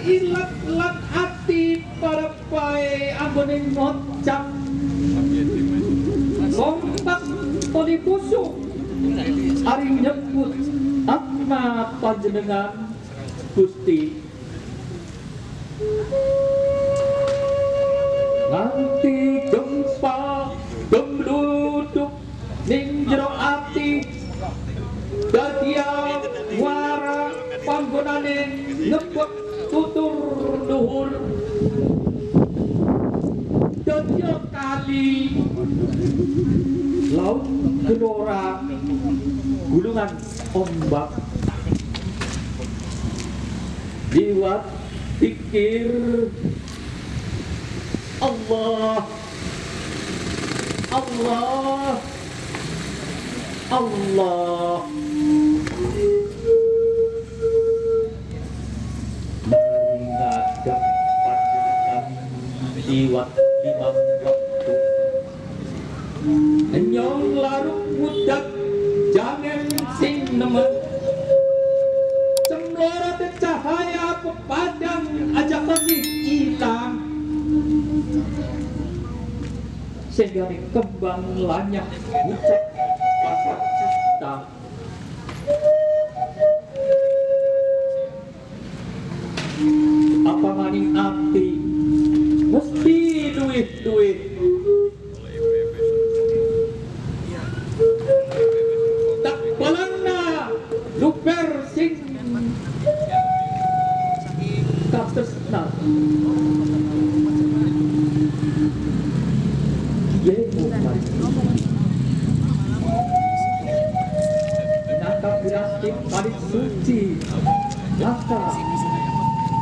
ilat-ilat hati para pae ambone ngocap kompak toli pusuk ari nyebut asma panjenengan Gusti nganti gempa gembluduk ning jero ati dadiya wara panggonane ngebut tutur dhuwur dadiya kali laut gelora gulungan ombak liwat pikir Allah Allah Allah menghadap panjenengan liwat limang waktu nyong larut budak jangan sing nemen cemlorot cahaya pepadang ajak lebih hilang sehingga kembang lanyak ucap pasar cinta apa maning ati mesti duit tak balana luper sing katresna ye umari nakap dirastik paling suci laka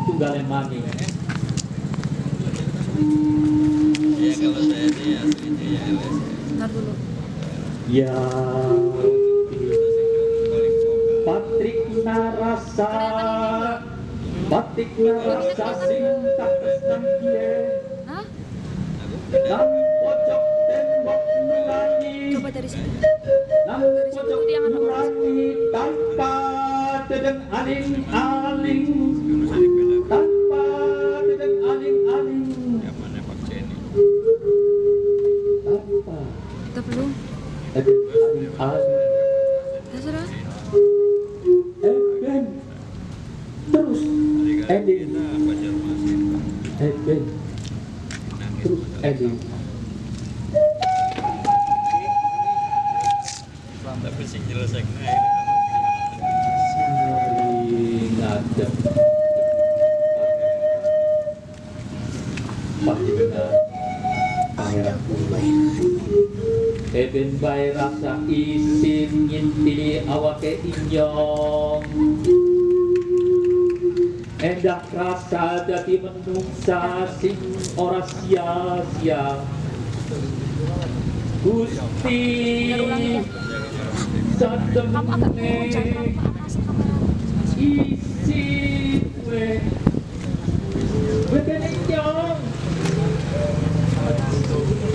tunggal mani ya kalau saya sih aslinya ya LS Ntar dulu. ya Patrik narasa sing tak tresnan kiye Hah? nang pojok tembok nurani Coba dari situ. nang pojok nurani tanpa dedeng aling-aling tanpa dedeng aling-aling yang mana Pak Jenny tanpa Kita belum. dedeng aling-aling Terserah. Eben terus Edin Banjarmasin Eben terus Edin tapi sing nyelesaikan ngadep panjenengan pangeran kula Eben bae rasa isin ngintili awake inyong endah rasa dadi menungsa sing ora sia-sia Gusti Kamu agak sademene isi we kene nyong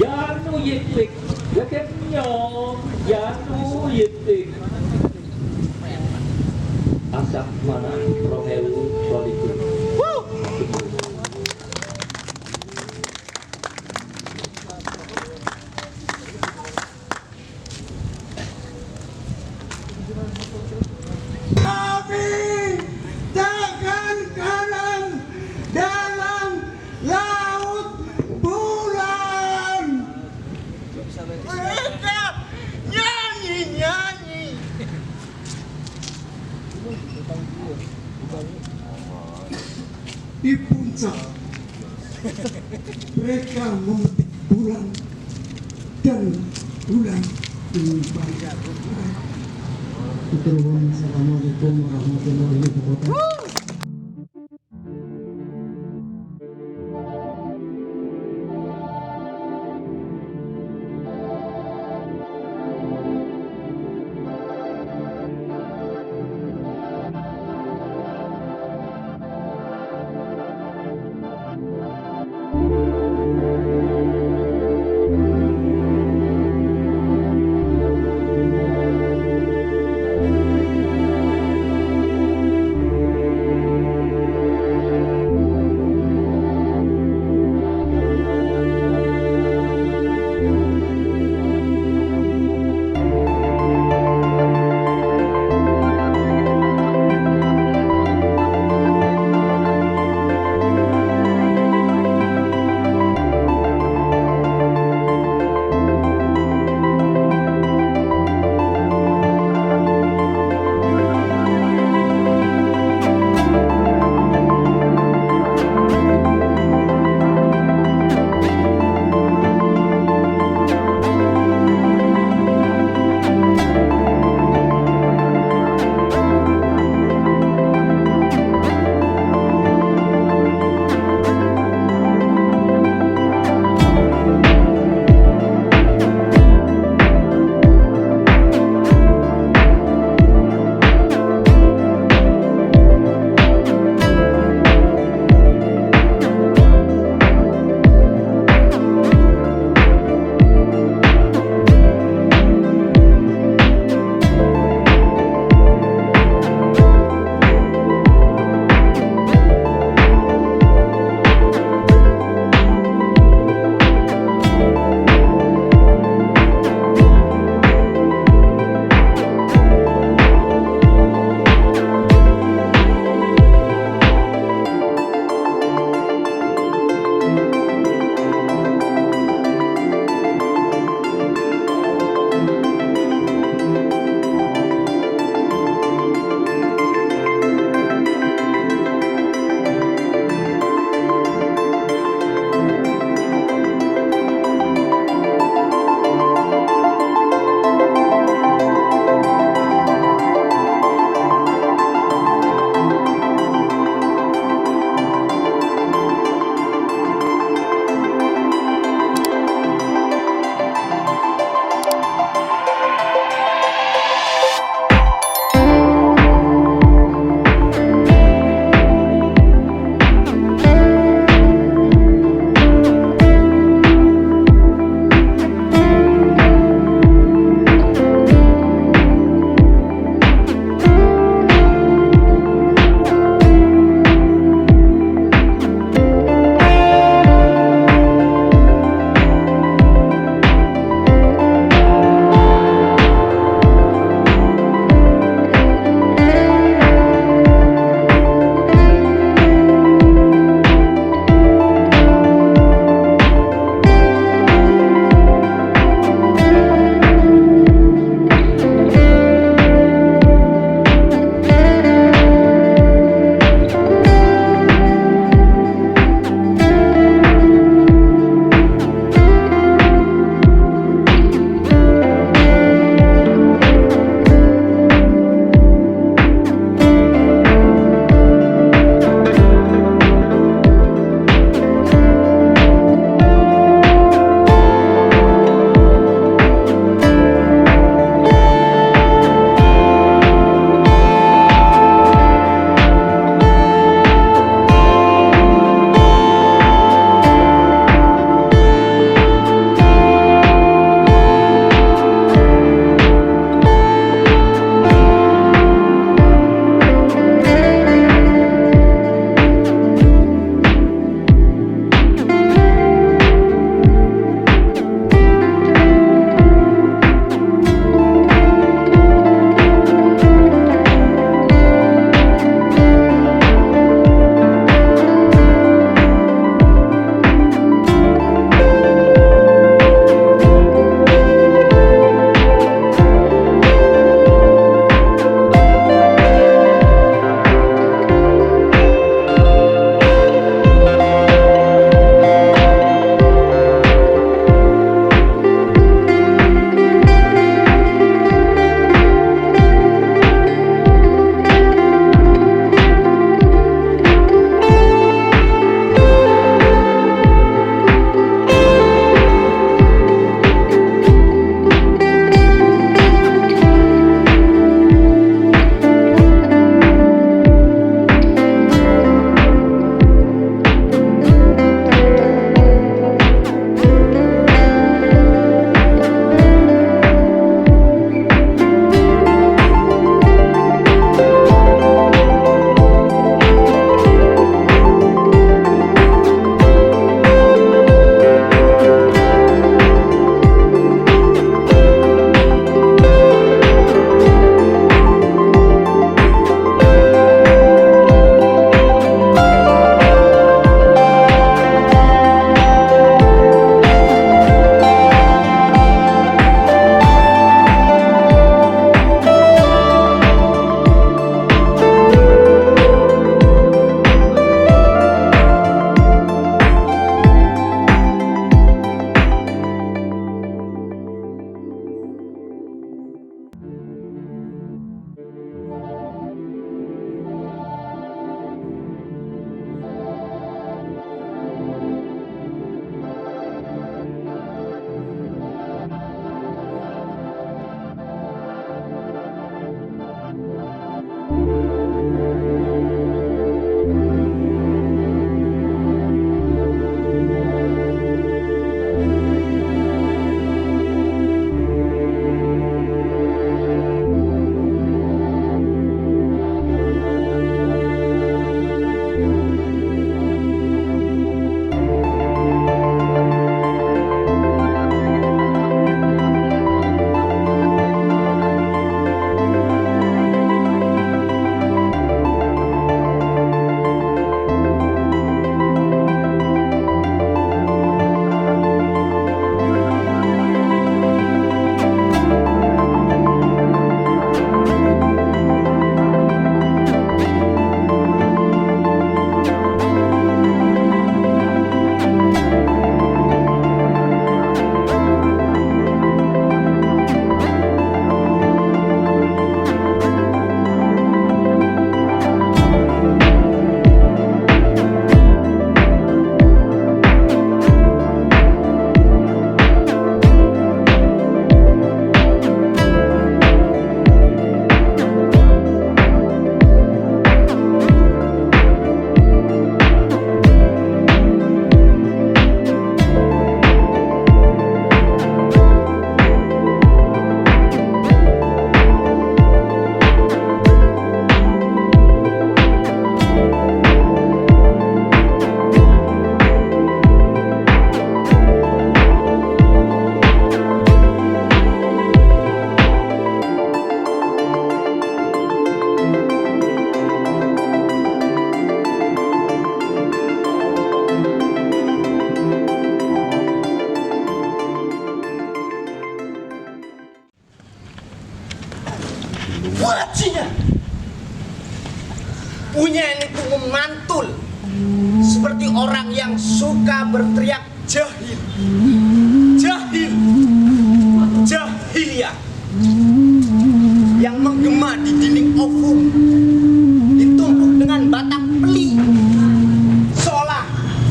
yanu yitik we kene nyong yanu yitik asak mana Romelu Solikin Tapi tangan kanan dalam laut bulan. Mereka nyanyi-nyanyi. Di puncak mereka memetik bulan dan bulan membaca bulan. Assalamualaikum warahmatullahi wabarakatuh. seperti orang yang suka berteriak jahil, jahil, jahiliyah yang menggema di dinding ofum, ditumpuk dengan batang peli, seolah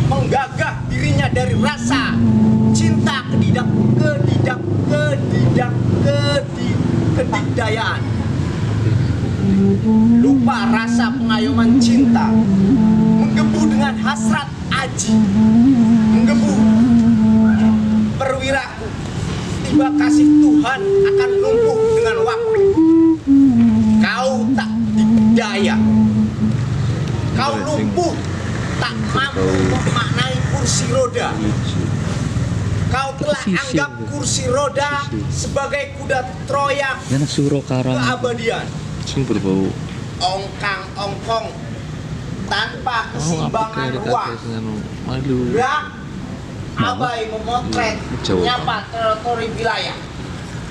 menggagah dirinya dari rasa cinta kedidayaan. Lupa rasa pengayoman cinta, menggebu dengan hasrat aji, menggebu perwiraku. Tiba kasih Tuhan akan lumpuh dengan waktu. Kau tak didaya, kau lumpuh, tak mampu memaknai kursi roda. Kau telah anggap kursi roda sebagai kuda Troya keabadian. Sing berbau Ongkang-ongkong tanpa keseimbangan ruang. Gerak abai memotret menyapa teritori wilayah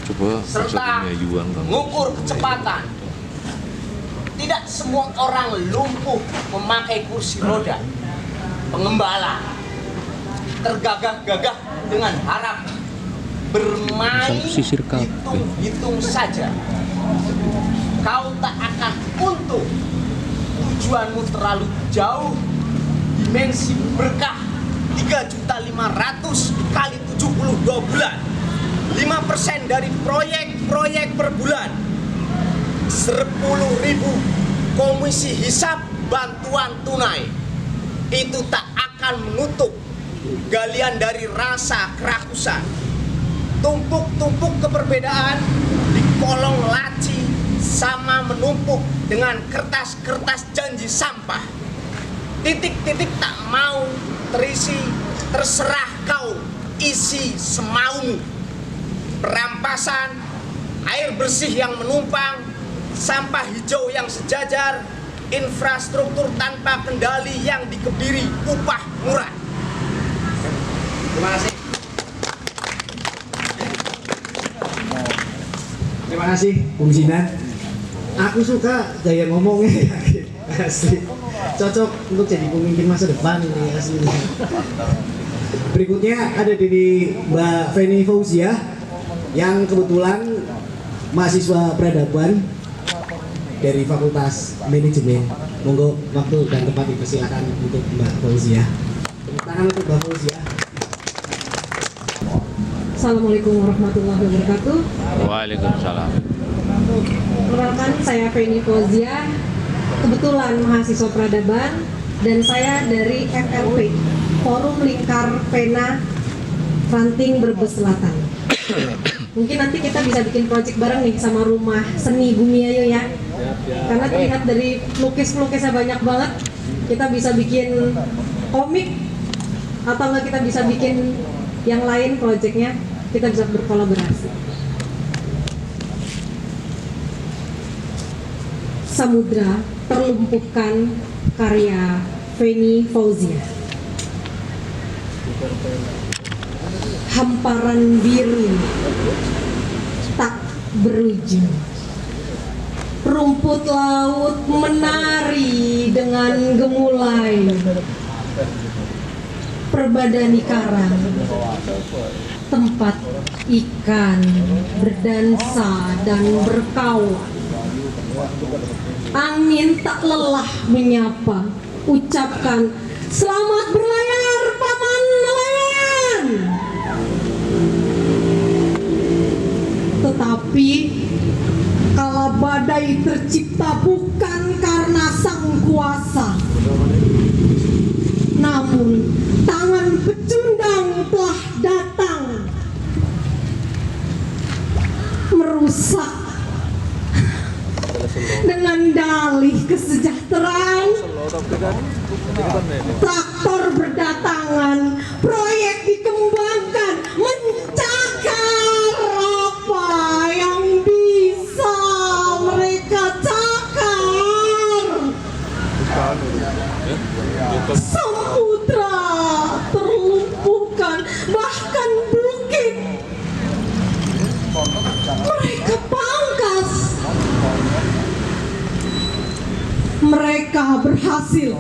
coba serta mengukur kecepatan. Tidak semua orang lumpuh memakai kursi roda. Pengembala tergagah-gagah dengan harap bermain hitung-hitung saja. Kau tak akan untung. Tujuanmu terlalu jauh. Dimensi berkah 3.500.000 dikali 72 bulan. 5% dari proyek-proyek per bulan. 10.000 komisi hisap bantuan tunai. Itu tak akan menutup galian dari rasa kerakusan. Tumpuk-tumpuk keperbedaan di kolong laci sama menumpuk dengan kertas-kertas janji sampah. Titik-titik tak mau terisi, terserah kau isi semaumu. Perampasan, air bersih yang menumpang, sampah hijau yang sejajar, infrastruktur tanpa kendali yang dikebiri upah murah. Terima kasih. Terima kasih, Bung Sinan. Aku suka gaya ngomongnya, asli. Cocok untuk jadi pemimpin masa depan ini asli. Berikutnya ada dari Mbak Feni Fauzia yang kebetulan mahasiswa peradaban dari Fakultas Manajemen. Monggo waktu dan tempat dipersilakan untuk Mbak Fauzia. Tepuk tangan untuk Mbak Fauzia. Assalamualaikum warahmatullahi wabarakatuh. Waalaikumsalam. Perkenalkan, saya Feni Fauzia, kebetulan mahasiswa peradaban, dan saya dari FLP, Forum Lingkar Pena Ranting Brebes Selatan. Mungkin nanti kita bisa bikin proyek bareng nih sama Rumah Seni Bumiayu ya. Karena terlihat dari lukis-lukisnya banyak banget, kita bisa bikin komik atau enggak kita bisa bikin yang lain proyeknya, kita bisa berkolaborasi. Samudra terlumpuhkan karya Feni Fauzia. Hamparan biru tak berujung. Rumput laut menari dengan gemulai. Perbadani karang, tempat ikan berdansa dan berkawan. Angin tak lelah menyapa, ucapkan selamat berlayar paman nelayan. Tetapi kala badai tercipta bukan karena sang kuasa, namun tangan pecundang telah datang merusak dengan dalih kesejahteraan. Traktor berdatangan, proyek dikembangkan, mencakar apa yang bisa mereka cakar. Samudra terlumpuhkan, bahkan bukit mereka pangkas. Mereka berhasil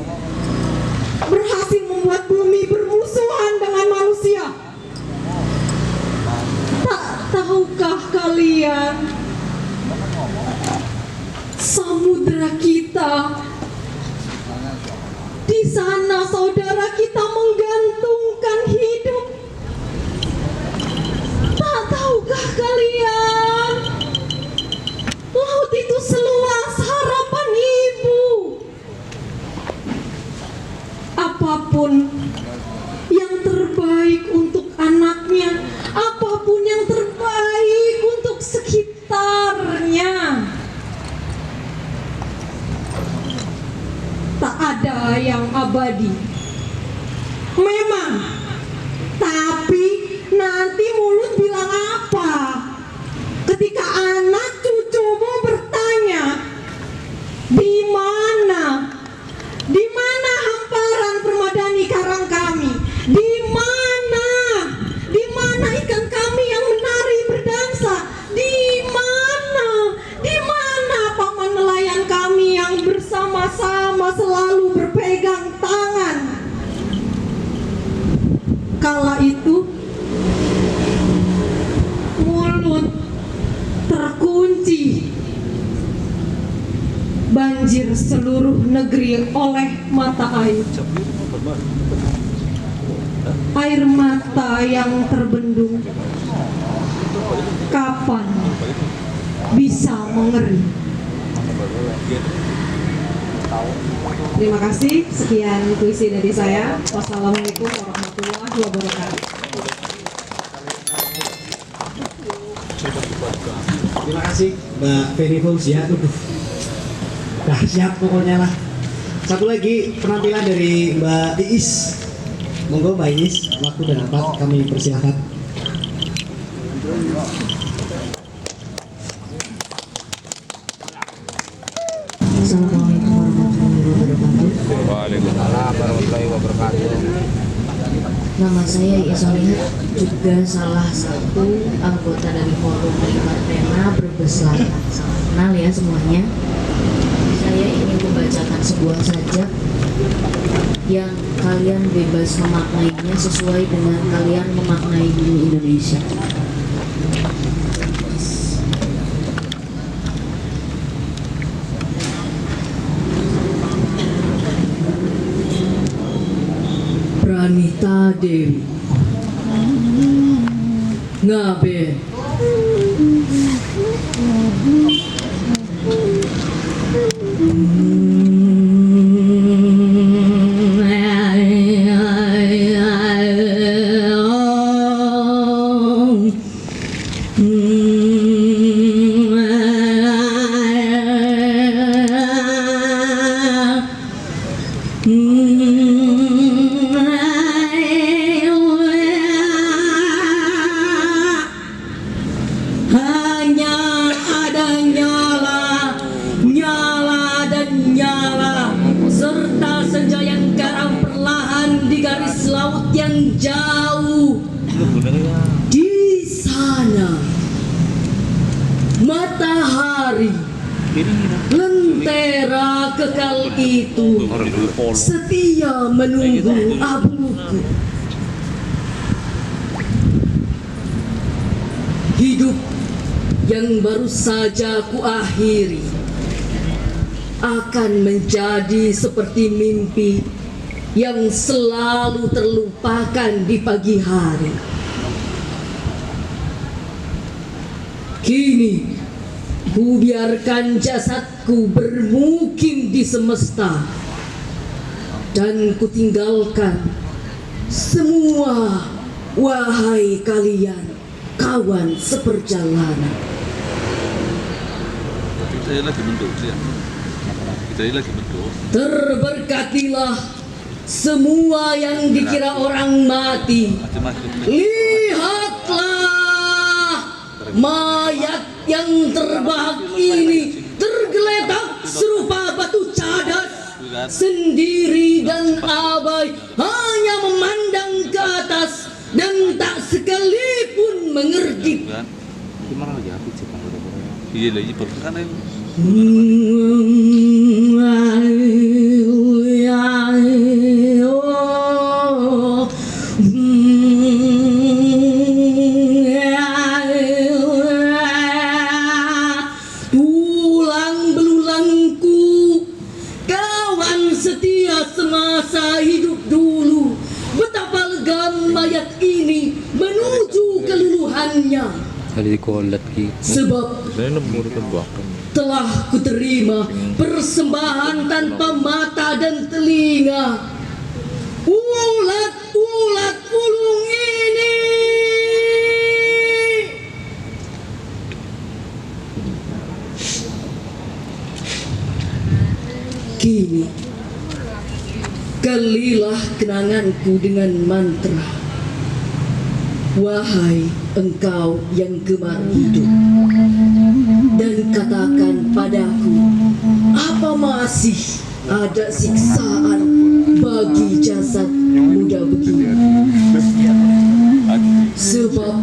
sekalian, samudra kita, di sana saudara kita menggantungkan hidup. Tak tahukah kalian, laut itu seluas harapan ibu. Apapun yang terbaik untuk anaknya, apapun yang terbaik untuk sekitarnya, tak ada yang abadi. Memang, tapi nanti mulut bilang apa ketika anak cucumu bertanya, di mana hamparan permadani karang kami, di mana ikan kami yang menari berdansa, di mana paman nelayan kami yang bersama-sama selalu berpegang tangan. Kala itu mulut terkunci, banjir seluruh negeri oleh mata air. Air mata yang terbendung, kapan bisa mengering? Terima kasih. Sekian puisi dari saya. Wassalamualaikum warahmatullahi wabarakatuh. Terima kasih Mbak Feni Fauzia. Dahsyat pokoknya lah. Satu lagi penampilan dari Mbak Iis. Monggo Mbak Iis, waktu dan tempat kami persilahkan. Assalamualaikum warahmatullahi wabarakatuh. Waalaikumsalam warahmatullahi wabarakatuh. Nama saya Iis Solihat, juga salah satu anggota dari Forum Lingkar Pena Brebes Selatan. Salam kenal ya semuanya. Saya ingin membacakan sebuah sajak yang kalian bebas memaknainya sesuai dengan kalian memaknai bumi Indonesia. Pranita Dewi Ngabe hanya ada nyala dan nyala serta senja yang karam perlahan di garis laut yang jauh. Di sana matahari lentera kekal itu setia menunggu abuku. Hidup yang baru saja kuakhiri akan menjadi seperti mimpi yang selalu terlupakan di pagi hari. Kini ku biarkan jasadku bermukim di semesta dan ku tinggalkan semua, wahai kalian kawan seperjalanan. Terberkatilah semua yang dikira orang mati. Lihatlah mayat yang terbahak ini tergeletak serupa batu cadas, sendiri dan abai, hanya memandang ke atas dan tak sekalipun mengerdip. kali dikolat gitu. Sebab Saya nemu ke belakang. telah kuterima persembahan tanpa mata dan telinga. Ulat-ulat ulung ini. Kini, galilah kenanganku dengan mantra. Wahai engkau yang gemar hidup, dan katakan padaku, apa masih ada siksaan bagi jasad muda begini? Sebab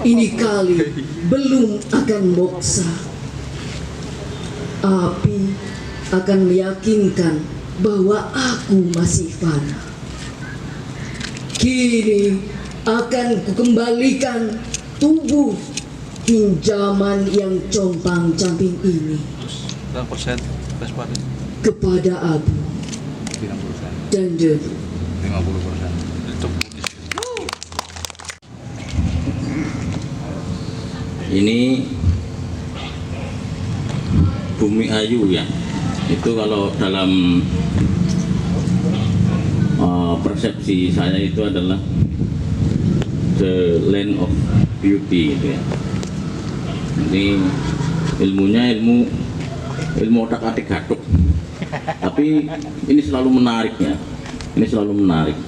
ini kali belum akan moksa. Api akan meyakinkan bahwa aku masih fana. Kini akan kukembalikan tubuh pinjaman yang compang-camping ini Berapa persen? Responnya? kepada abu 90%. dan debu. 50%. Ini Bumi Ayu ya, itu kalau dalam persepsi saya itu adalah the land of beauty gitu ya. Ini ilmunya ilmu otak-atik gatuk, tapi ini selalu menarik ya, ini selalu menarik.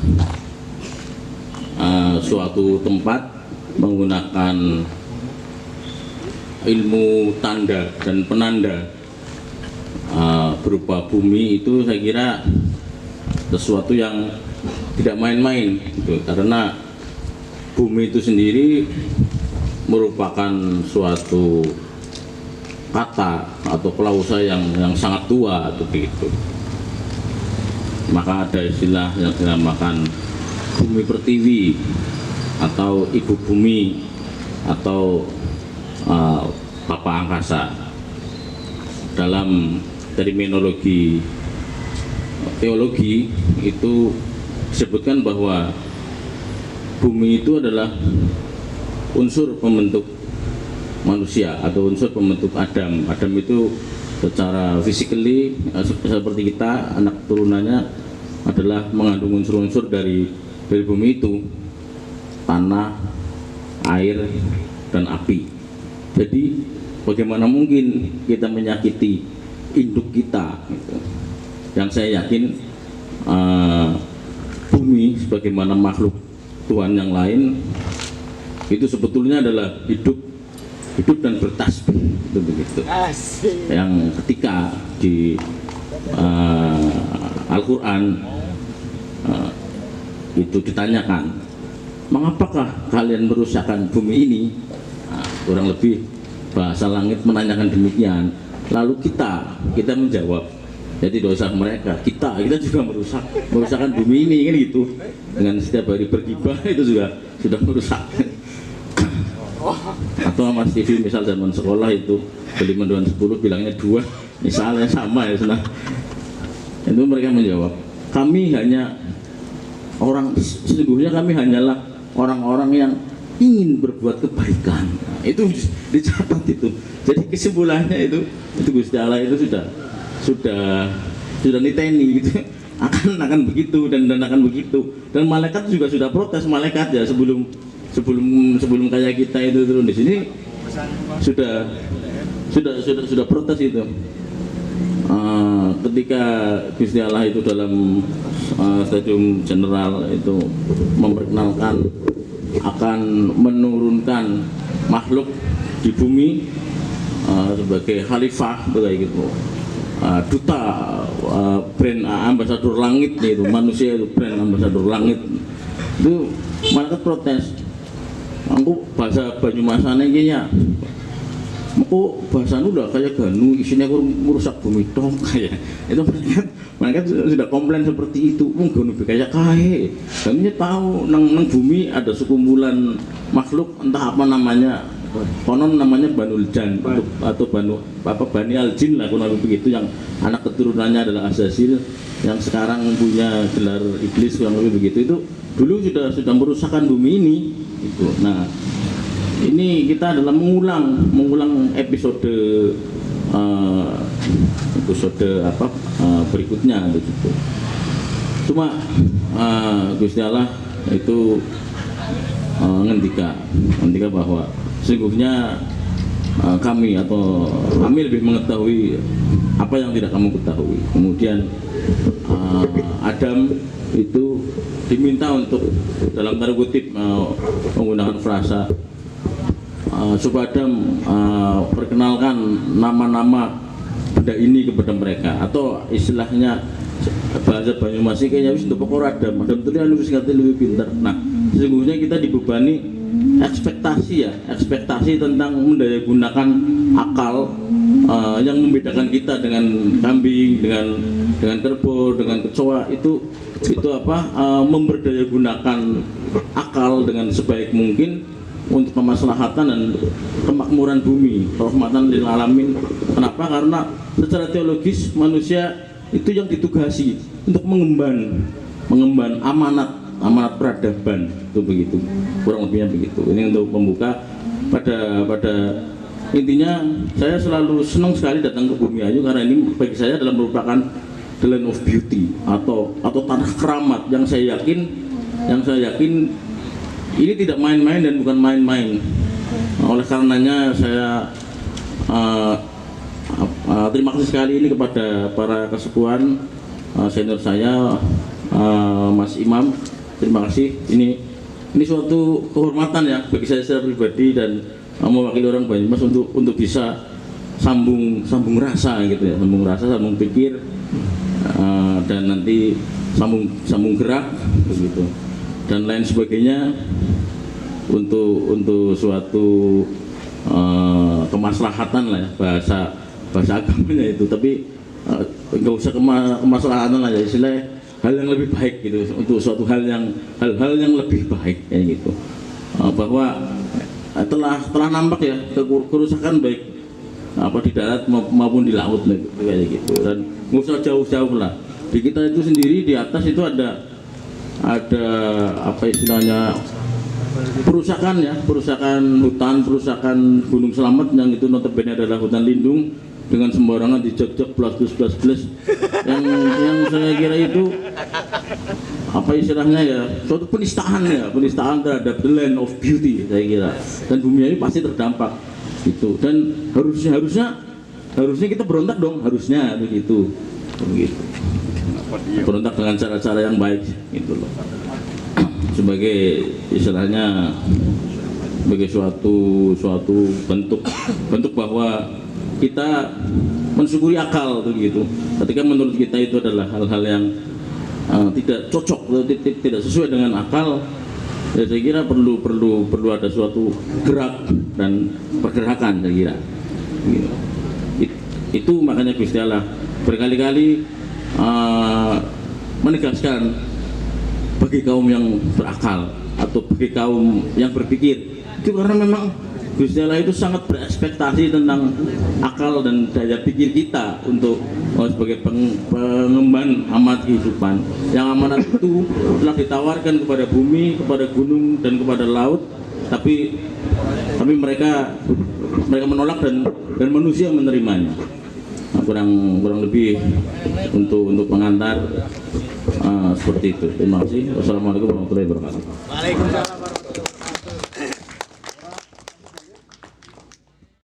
Suatu tempat menggunakan ilmu tanda dan penanda berupa bumi itu, saya kira sesuatu yang tidak main-main gitu, karena bumi itu sendiri merupakan suatu kata atau klausa yang sangat tua begitu. Maka ada istilah yang dinamakan bumi pertiwi atau ibu bumi atau Bapak Angkasa. Dalam terminologi teologi itu disebutkan bahwa bumi itu adalah unsur pembentuk manusia atau unsur pembentuk Adam. Adam itu secara physically seperti kita, anak turunannya adalah mengandung unsur-unsur dari bumi itu, tanah, air, dan api. Jadi bagaimana mungkin kita menyakiti induk kita gitu. Yang saya yakin bumi sebagaimana makhluk Tuhan yang lain itu sebetulnya adalah hidup dan bertasbih itu begitu. Yang ketika di Al-Quran itu ditanyakan, mengapakah kalian merusakkan bumi ini? Kurang lebih bahasa langit menanyakan demikian. Lalu kita menjawab, jadi dosa mereka, kita juga merusakkan bumi ini kan gitu. Dengan setiap hari bergibah itu juga sudah merusak. Atau Mas TV misal zaman sekolah itu beli mendoan 10 bilangnya 2, misalnya sama ya sudah. Itu mereka menjawab, kami hanya sesungguhnya kami hanyalah orang-orang yang ingin berbuat kebaikan. Nah, itu dicatat itu. Jadi kesimpulannya itu Gusti Allah itu sudah niteni gitu. Akan begitu dan akan begitu. Dan malaikat juga sudah protes, malaikat ya sebelum kayak kita itu turun di sini sudah protes itu. Ketika Gusti Allah itu dalam stadium general itu memperkenalkan akan menurunkan makhluk di bumi sebagai khalifah kayak gitu, duta brand ambasador langit itu, manusia itu brand ambasador langit itu. Malaikat protes, aku bahasa Banyumasane iki ya, aku bahasanya udah kayak ganu, isinya aku merusak bumi dong kayak itu. Mereka sudah komplain seperti itu, mungkin kayak kae. Kami tahu nang bumi ada sekumpulan makhluk entah apa namanya, konon namanya Banul Jan atau Bani Al Jin lah kurang lebih begitu, yang anak keturunannya adalah Azazil yang sekarang punya gelar iblis kurang lebih begitu. Itu dulu sudah merusakkan bumi ini. Itu. Nah, ini kita adalah mengulang episode berikutnya begitu. Cuma Gusti Allah itu ngendika bahwa sesungguhnya kami lebih mengetahui apa yang tidak kamu ketahui. Kemudian Adam itu diminta untuk dalam tanda kutip menggunakan frasa coba Adam perkenalkan nama-nama benda ini kepada mereka, atau istilahnya bahasa Banyumas kayaknya wis pokok Adam itu wis ngerti lebih pintar. Nah, sesungguhnya kita dibebani ekspektasi tentang mendaya gunakan akal yang membedakan kita dengan kambing, dengan kerbau, dengan kecoa itu memberdaya gunakan akal dengan sebaik mungkin untuk kemaslahatan dan kemakmuran bumi, rahmatan lil alamin. Kenapa? Karena secara teologis manusia itu yang ditugasi untuk mengemban amanat peradaban, itu begitu, kurang lebihnya begitu. Ini untuk membuka pada intinya saya selalu senang sekali datang ke Bumi Ayu karena ini bagi saya adalah merupakan the land of beauty atau tanah keramat yang saya yakin ini tidak main-main dan bukan main-main. Oleh karenanya saya terima kasih sekali ini kepada para kesepuhan senior saya, Mas Imam. Terima kasih. Ini suatu kehormatan ya bagi saya secara pribadi dan mewakili orang Banyumas untuk bisa sambung rasa gitu ya, sambung pikir dan nanti sambung gerak begitu dan lain sebagainya untuk suatu kemaslahatan lah ya, bahasa agamanya itu, tapi nggak usah kemaslahatan lah ya, istilahnya hal yang lebih baik gitu, untuk suatu hal yang lebih baik kayak gitu, bahwa telah nampak ya kerusakan baik di darat maupun di laut kayak gitu, dan nggak usah jauh-jauh lah, di kita itu sendiri di atas itu ada apa istilahnya perusakan hutan, perusakan Gunung Slamet yang itu notabene adalah hutan lindung dengan sembarangan dijog-jog plus yang saya kira itu apa istilahnya ya, suatu penistaan terhadap the land of beauty saya kira, dan bumi ini pasti terdampak gitu, dan harusnya kita berontak dong, harusnya begitu berontak dengan cara-cara yang baik gitu loh, sebagai istilahnya sebagai suatu bentuk bahwa kita mensyukuri akal begitu. Ketika menurut kita itu adalah hal-hal yang tidak cocok, tidak sesuai dengan akal, ya saya kira perlu ada suatu gerak dan pergerakan saya kira. Gitu. Itu makanya Gusti Allah berkali-kali menegaskan bagi kaum yang berakal atau bagi kaum yang berpikir, itu karena memang Gusti Allah itu sangat berekspektasi tentang akal dan daya pikir kita untuk sebagai pengemban amanat kehidupan. Yang amanat itu telah ditawarkan kepada bumi, kepada gunung dan kepada laut, tapi mereka menolak dan manusia menerimanya. Nah, kurang lebih untuk pengantar seperti itu. Terima kasih. Wassalamualaikum warahmatullahi wabarakatuh. Waalaikumsalam.